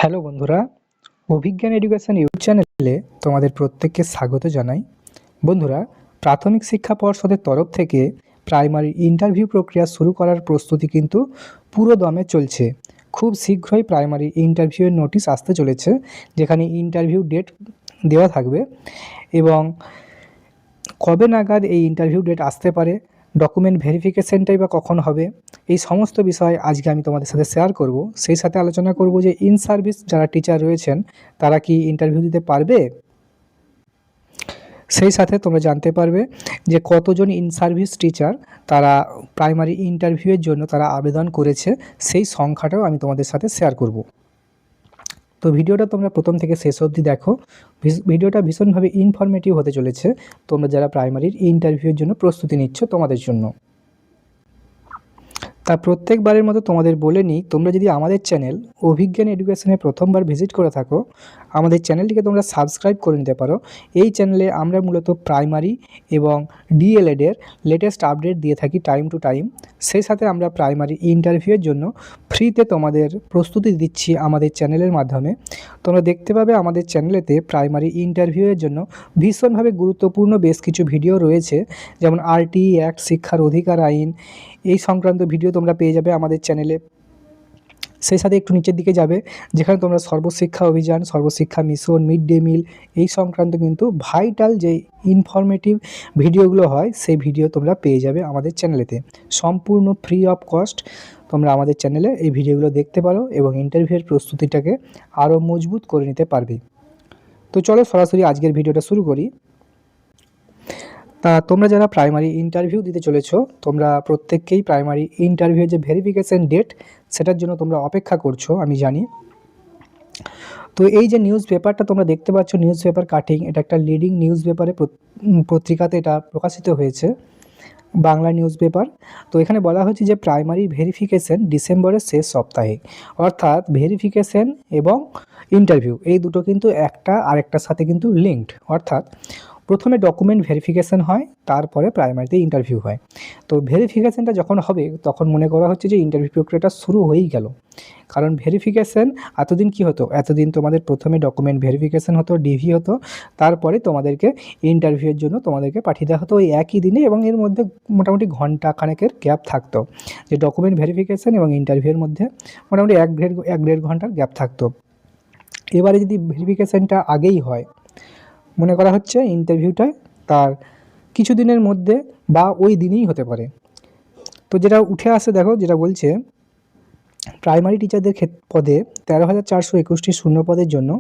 Hello বন্ধুরা, অভিজ্ঞান education YouTube চ্যানেলে তোমাদের প্রত্যেককে স্বাগত জানাই। বন্ধুরা, প্রাথমিক শিক্ষা পর্ষদের তরফ থেকে প্রাইমারি ইন্টারভিউ প্রক্রিয়া শুরু করার প্রস্তুতি কিন্তু পুরো দমে চলছে। খুব শীঘ্রই প্রাইমারি ইন্টারভিউয়ের নোটিশ আসতে চলেছে, যেখানে ইন্টারভিউ ডেট দেওয়া থাকবে এবং কবে নাগাদ এই ইন্টারভিউ ডেট আসতে পারে, ডকুমেন্ট ভেরিফিকেশনটাই বা কখন হবে, এই সমস্ত বিষয় আজকে আমি তোমাদের সাথে শেয়ার করব। সেই সাথে আলোচনা করব যে ইন সার্ভিস যারা টিচার রয়েছেন তারা কি ইন্টারভিউ দিতে পারবে। সেই সাথে তোমরা জানতে পারবে যে কতজন ইন সার্ভিস টিচার তারা প্রাইমারি ইন্টারভিউয়ের জন্য তারা আবেদন করেছে, সেই সংখ্যাটাও আমি তোমাদের সাথে শেয়ার করব। তো ভিডিওটা তোমরা প্রথম থেকে শেষ অবধি দেখো। ভিডিওটা ভীষণভাবে ইনফরমেটিভ হতে চলেছে তোমরা যারা প্রাইমারির ইন্টারভিউয়ের জন্য প্রস্তুতি নিচ্ছ তোমাদের জন্য। তা প্রত্যেকবারের মতো তোমাদের বলে নিই, তোমরা যদি আমাদের চ্যানেল অভিজ্ঞান এডুকেশনে প্রথমবার ভিজিট করে থাকো, আমাদের চ্যানেলটিকে তোমরা সাবস্ক্রাইব করে নিতে পারো। এই চ্যানেলে আমরা মূলত প্রাইমারি এবং ডিএলএডের লেটেস্ট আপডেট দিয়ে থাকি টাইম টু টাইম। সেই সাথে আমরা প্রাইমারি ইন্টারভিউয়ের জন্য ফ্রিতে তোমাদের প্রস্তুতি দিচ্ছি আমাদের চ্যানেলের মাধ্যমে। তোমরা দেখতে পাবে আমাদের চ্যানেলেতে প্রাইমারি ইন্টারভিউয়ের জন্য ভীষণভাবে গুরুত্বপূর্ণ বেশ কিছু ভিডিও রয়েছে, যেমন আরটিই অ্যাক্ট, শিক্ষার অধিকার আইন, এই সংক্রান্ত ভিডিও তোমরা পেয়ে যাবে আমাদের চ্যানেলে। সেই সাথে একটু নিচের দিকে যাবে, যেখানে তোমরা সর্বশিক্ষা অভিযান, সর্বশিক্ষা মিশন, মিড ডে মিল, এই সংক্রান্ত কিন্তু ভাইটাল যে ইনফরমেটিভ ভিডিওগুলো হয় সেই ভিডিও তোমরা পেয়ে যাবে আমাদের চ্যানেলেতে সম্পূর্ণ ফ্রি অফ কস্ট। তোমরা আমাদের চ্যানেলে এই ভিডিওগুলো দেখতে পারো এবং ইন্টারভিউয়ের প্রস্তুতিটাকে আরও মজবুত করে নিতে পারবে। তো চলো সরাসরি আজকের ভিডিওটা শুরু করি। তা তোমরা যারা প্রাইমারি ইন্টারভিউ দিতে চলেছো, তোমরা প্রত্যেককেই প্রাইমারি ইন্টারভিউ যে ভেরিফিকেশন ডেট সেটার জন্য তোমরা অপেক্ষা করছো, আমি জানি। তো এই যে নিউজ পেপারটা তোমরা দেখতে পাচ্ছ, নিউজ পেপার কাটিং, এটা একটা লিডিং নিউজ পেপারে পত্রিকাতে এটা প্রকাশিত হয়েছে, বাংলা নিউজ পেপার। তো এখানে বলা হয়েছে যে প্রাইমারি ভেরিফিকেশন ডিসেম্বরের শেষ সপ্তাহে, অর্থাৎ ভেরিফিকেশন এবং ইন্টারভিউ এই দুটো কিন্তু একটা আরেকটার সাথে কিন্তু লিঙ্কড। অর্থাৎ প্রথমে ডকুমেন্ট ভেরিফিকেশন হয়, তারপরে প্রাইমারিতে ইন্টারভিউ হয়। তো ভেরিফিকেশনটা যখন হবে তখন মনে করা হচ্ছে যে ইন্টারভিউ প্রক্রিয়াটা শুরু হয়েই গেল। কারণ ভেরিফিকেশন এতদিন কি হতো, এতদিন তোমাদের প্রথমে ডকুমেন্ট ভেরিফিকেশন হতো, ডিভি হতো, তারপরে তোমাদেরকে ইন্টারভিউয়ের জন্য তোমাদেরকে পাঠিয়ে দেওয়া হতো ওই একই দিনে, এবং এর মধ্যে মোটামুটি ঘন্টা খানেকের গ্যাপ থাকতো, যে ডকুমেন্ট ভেরিফিকেশন এবং ইন্টারভিউয়ের মধ্যে মোটামুটি এক দেড় ঘন্টার গ্যাপ থাকতো। এবারে যদি ভেরিফিকেশনটা আগেই হয়, মনে করা হচ্ছে ইন্টারভিউটা তার কিছু দিনের মধ্যে বা ওই দিনেই হতে পারে। তো যেটা উঠে আসে দেখো, যেটা বলছে প্রাইমারি টিচারদের পদে 13,421টি শূন্য পদের জন্য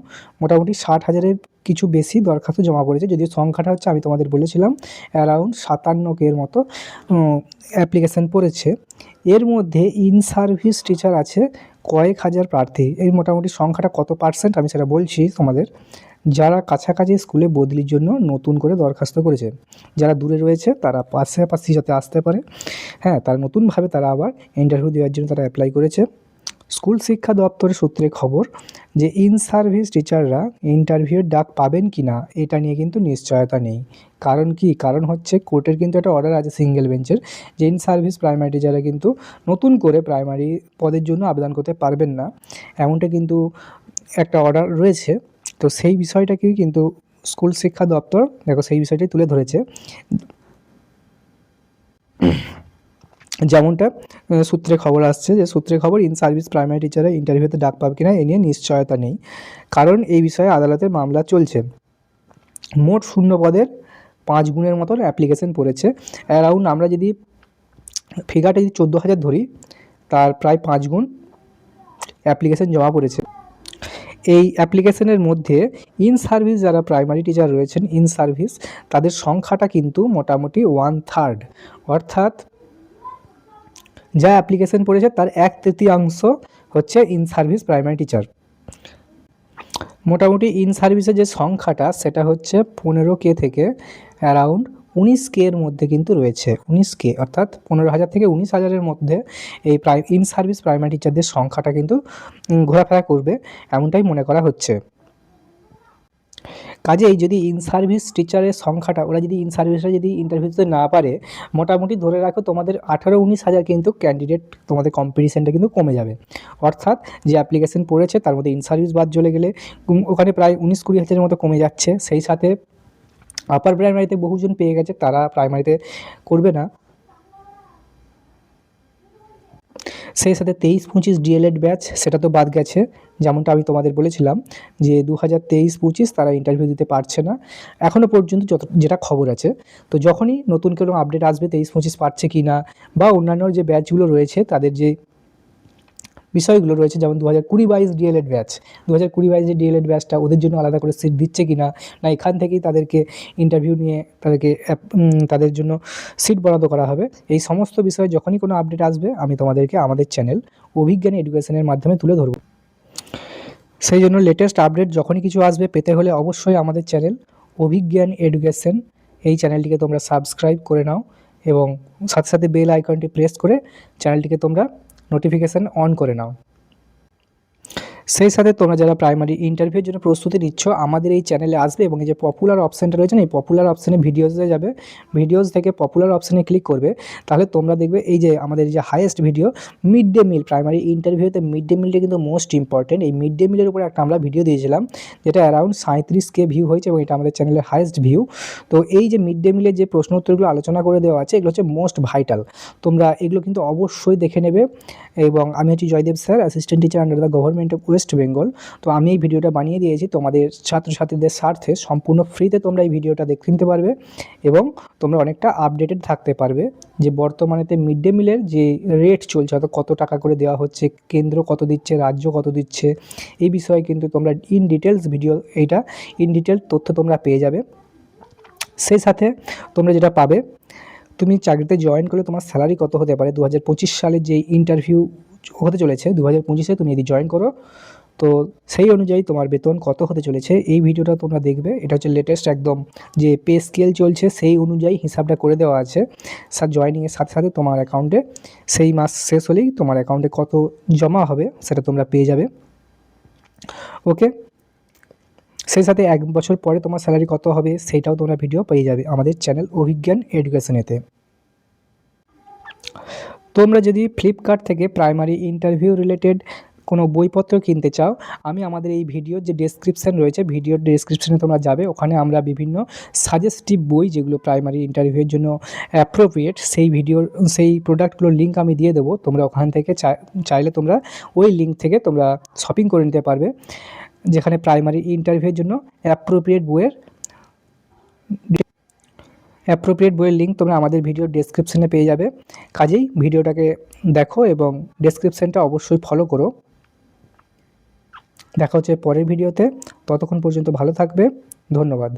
মোটামুটি 60,000-এর কিছু বেশি দরখাস্ত জমা পড়েছে, যদিও সংখ্যাটা হচ্ছে আমি তোমাদের বলেছিলাম অ্যারাউন্ড 57K-এর মতো অ্যাপ্লিকেশান পড়েছে। এর মধ্যে ইন সার্ভিস টিচার আছে কয়েক হাজার প্রার্থী। এই মোটামুটি সংখ্যাটা কত পার্সেন্ট আমি সেটা বলছি তোমাদের। যারা কাছাকাছি স্কুলে বদলির জন্য নতুন করে দরখাস্ত করেছে, যারা দূরে রয়েছে তারা পাশাপাশি যাতে আসতে পারে, হ্যাঁ, তারা নতুনভাবে তারা আবার ইন্টারভিউ দেওয়ার জন্য তারা অ্যাপ্লাই করেছে। স্কুল শিক্ষা দপ্তরের সূত্রে খবর যে ইন সার্ভিস টিচাররা ইন্টারভিউয়ের ডাক পাবেন কি না এটা নিয়ে কিন্তু নিশ্চয়তা নেই। কারণ কি, কারণ হচ্ছে কোর্টের কিন্তু একটা অর্ডার আছে সিঙ্গেল বেঞ্চের, যে ইন সার্ভিস প্রাইমারি টিচাররা কিন্তু নতুন করে প্রাইমারি পদের জন্য আবেদন করতে পারবেন না, এমনটা কিন্তু একটা অর্ডার রয়েছে। তো সেই বিষয়টাকেই কিন্তু স্কুল শিক্ষা দপ্তর দেখো সেই বিষয়টাই তুলে ধরেছে, যেমনটা সূত্রে খবর আসছে, যে সূত্রে খবর ইন সার্ভিস প্রাইমারি টিচাররা ইন্টারভিউতে ডাক পাবে কিনা এ নিয়ে নিশ্চয়তা নেই, কারণ এই বিষয়ে আদালতের মামলা চলছে। মোট শূন্য পদের 5 গুণের মতন অ্যাপ্লিকেশন পড়েছে। অ্যারাউন্ড আমরা যদি ফিগারটা যদি 14,000 ধরি, তার প্রায় 5 গুণ অ্যাপ্লিকেশন জমা পড়েছে। এই অ্যাপ্লিকেশনের মধ্যে ইন সার্ভিস যারা প্রাইমারি টিচার রয়েছেন ইন সার্ভিস, তাদের সংখ্যাটা কিন্তু মোটামুটি 1/3, অর্থাৎ যা অ্যাপ্লিকেশন পড়েছে তার 1/3 হচ্ছে ইন সার্ভিস প্রাইমারি টিচার। মোটামুটি ইন সার্ভিসের যে সংখ্যাটা সেটা হচ্ছে 15K থেকে অ্যারাউন্ড 19K-এর মধ্যে কিন্তু রয়েছে। 19K অর্থাৎ 15,000 থেকে 19,000-এর মধ্যে এই ইন সার্ভিস প্রাইমারি টিচারদের সংখ্যাটা কিন্তু ঘোরাফেরা করবে, এমনটাই মনে করা হচ্ছে। কাজেই যদি ইন সার্ভিস টিচারের সংখ্যাটা ওরা যদি ইন সার্ভিসটা যদি ইন্টারভিউ দিতে না পারে, মোটামুটি ধরে রাখো তোমাদের 18-19 হাজার কিন্তু ক্যান্ডিডেট তোমাদের কম্পিটিশানটা কিন্তু কমে যাবে। অর্থাৎ যে অ্যাপ্লিকেশন পড়েছে তার মধ্যে ইন সার্ভিস বাদ চলে গেলে ওখানে প্রায় 19-20 হাজারের মতো কমে যাচ্ছে। সেই সাথে আপার প্রাইমারিতে বহুজন পেয়ে গেছে, তারা প্রাইমারিতে করবে না। সেই সাথে 23-25 ডিএলএড ব্যাচ সেটা তো বাদ গেছে, যেমনটা আমি তোমাদের বলেছিলাম যে 2023-25 তারা ইন্টারভিউ দিতে পারছে না এখনও পর্যন্ত, যেটা খবর আছে। তো যখনই নতুন কোনো আপডেট আসবে 23-25 পারছে কি না, বা অন্যান্য যে ব্যাচগুলো রয়েছে তাদের যে বিষয়গুলো রয়েছে, যেমন 2020-22 ডিএলএড ব্যাচ, 2020-22 যে ডিএলএড ব্যাচটা ওদের জন্য আলাদা করে সিট দিচ্ছে কি না, না এখান থেকেই তাদেরকে ইন্টারভিউ নিয়ে তাদেরকে তাদের জন্য সিট বরাদ্দ করা হবে, এই সমস্ত বিষয়ে যখনই কোনো আপডেট আসবে আমি তোমাদেরকে আমাদের চ্যানেল অভিজ্ঞান এডুকেশনের মাধ্যমে তুলে ধরব। সেই জন্য লেটেস্ট আপডেট যখনই কিছু আসবে পেতে হলে অবশ্যই আমাদের চ্যানেল অভিজ্ঞান এডুকেশন এই চ্যানেলটিকে তোমরা সাবস্ক্রাইব করে নাও, এবং সাথে সাথে বেল আইকনটি প্রেস করে চ্যানেলটিকে তোমরা নোটিফিকেশান অন করে নাও। সেই সাথে তোমরা যারা প্রাইমারি ইন্টারভিউর জন্য প্রস্তুতি নিচ্ছ আমাদের এই চ্যানেলে আসবে, এবং এই যে পপুলার অপশানটা রয়েছে না, এই পপুলার অপশানে ভিডিওসে যাবে, ভিডিওস থেকে পপুলার অপশানে ক্লিক করবে, তাহলে তোমরা দেখবে এই যে আমাদের যে highest video mid day meal, primary ইন্টারভিউতে মিড ডে মিলটা কিন্তু মোস্ট ইম্পর্টেন্ট। এই মিড ডে মিলের উপরে একটা আমরা ভিডিও দিয়েছিলাম যেটা অ্যারাউন্ড 37K ভিউ হয়েছে, এবং এটা আমাদের চ্যানেলের হাইয়েস্ট ভিউ। তো এই যে মিড ডে মিলের যে প্রশ্ন উত্তরগুলো আলোচনা করে দেওয়া আছে এগুলো হচ্ছে মোস্ট ভাইটাল, তোমরা এগুলো কিন্তু অবশ্যই দেখে নেবে। এবং আমি হচ্ছি Joydev sir, assistant teacher under the government of West Bengal. তো আমি এই ভিডিওটা বানিয়ে দিয়েছি তোমাদের ছাত্রছাত্রীদের স্বার্থে, সম্পূর্ণ ফ্রিতে তোমরা এই ভিডিওটা দেখে নিতে পারবে, এবং তোমরা অনেকটা আপডেটেড থাকতে পারবে যে বর্তমানেতে মিড ডে মিলের যে রেট চলছে, অর্থাৎ কত টাকা করে দেওয়া হচ্ছে, কেন্দ্র কত দিচ্ছে, রাজ্য কত দিচ্ছে, এই বিষয়ে কিন্তু তোমরা ইন ডিটেলস ভিডিও, এইটা ইন ডিটেলস তথ্য তোমরা পেয়ে যাবে। সেই সাথে তোমরা যেটা পাবে, তুমি চাকরিতে জয়েন করলে তোমার স্যালারি কত হতে পারে, 2025 সালে যে ইন্টারভিউ হতে চলেছে 2025-এ তুমি যদি জয়েন করো তো সেই অনুযায়ী তোমার বেতন কত হতে চলেছে এই ভিডিওটা তোমরা দেখবে। এটা হচ্ছে লেটেস্ট একদম যে পে স্কেল চলছে সেই অনুযায়ী হিসাবটা করে দেওয়া আছে। স্যার জয়েনিংয়ের সাথে সাথে তোমার অ্যাকাউন্টে সেই মাস শেষ হলেই তোমার অ্যাকাউন্টে কত জমা হবে সেটা তোমরা পেয়ে যাবে। ওকে, সেই সাথে 1 বছর পরে তোমার স্যালারি কত হবে সেইটাও তোমরা ভিডিও পেয়ে যাবে আমাদের চ্যানেল অভিজ্ঞান এডুকেশনেতে। তোমরা যদি ফ্লিপকার্ট থেকে প্রাইমারি ইন্টারভিউ রিলেটেড কোনো বইপত্র কিনতে চাও, আমি আমাদের এই ভিডিওর যে ডেসক্রিপশান রয়েছে, ভিডিওর ডেসক্রিপশানে তোমরা যাবে, ওখানে আমরা বিভিন্ন সাজেস্টিভ বই যেগুলো প্রাইমারি ইন্টারভিউয়ের জন্য অ্যাপ্রোপ্রিয়েট সেই প্রোডাক্টগুলোর লিঙ্ক আমি দিয়ে দেবো। তোমরা ওখান থেকে চাইলে তোমরা ওই লিঙ্ক থেকে তোমরা শপিং করে নিতে পারবে, যেখানে প্রাইমারি ইন্টারভিউয়ের জন্য অ্যাপ্রোপ্রিয়েট বইয়ের লিঙ্ক তোমরা আমাদের ভিডিওর ডেসক্রিপশানে পেয়ে যাবে। কাজেই ভিডিওটাকে দেখো এবং ডেসক্রিপশানটা অবশ্যই ফলো করো। দেখা হচ্ছে পরের ভিডিওতে, ততক্ষণ পর্যন্ত ভালো থাকবে, ধন্যবাদ।